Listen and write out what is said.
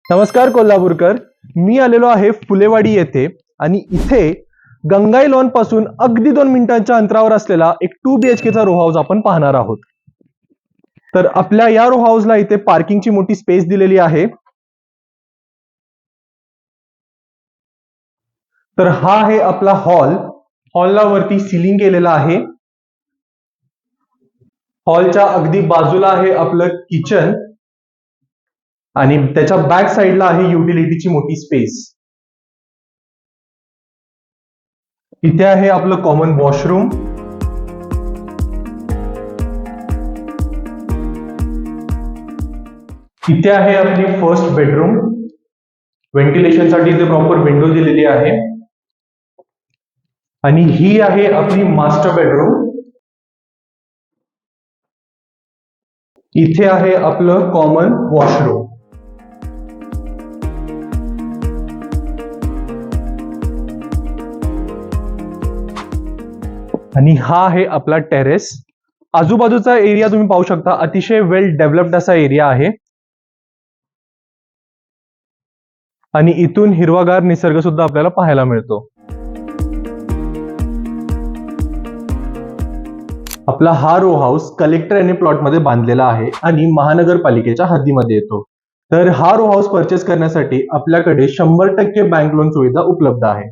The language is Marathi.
नमस्कार कोल्हापूरकर. मी आलेलो आहे फुलेवाडी येथे आणि इथे गंगाई लॉन पासून अगदी 2 मिनिटांच्या अंतरावर असलेला एक 2 BHK चा रो हाऊस आपण पाहणार आहोत. तर आपल्या या रो हाऊसला इथे पार्किंगची मोठी स्पेस दिलेली आहे. तर हा आहे आपला हॉल. हॉलला वरती सिलिंग केलेला आहे. हॉलच्या अगदी बाजूला आहे आपलं किचन आणि त्याच्या बॅक साइडला आहे युटिलिटीची मोठी स्पेस. इथे आहे आपलं कॉमन वॉशरूम. इथे आहे आपली फर्स्ट बेडरूम. व्हेंटिलेशनसाठी इथे प्रॉपर विंडो दिलेली आहे. आणि ही आहे आपली मास्टर बेडरूम. इथे आहे आपलं कॉमन वॉशरूम. आणि हा आहे आपला टेरेस. आजूबाजूचा एरिया तुम्ही पाहू शकता, अतिशय वेल डेव्हलप्ड असा एरिया आहे. आणि इथून हिरवागार निसर्ग सुद्धा आपल्याला पाहायला मिळतो. आपला हा रो हाऊस कलेक्टर याने प्लॉट मध्ये बांधलेला आहे आणि महानगरपालिकेच्या हद्दीमध्ये येतो. तर हा रो हाऊस परचेस करण्यासाठी आपल्याकडे 100% बँक लोन सुविधा उपलब्ध आहे.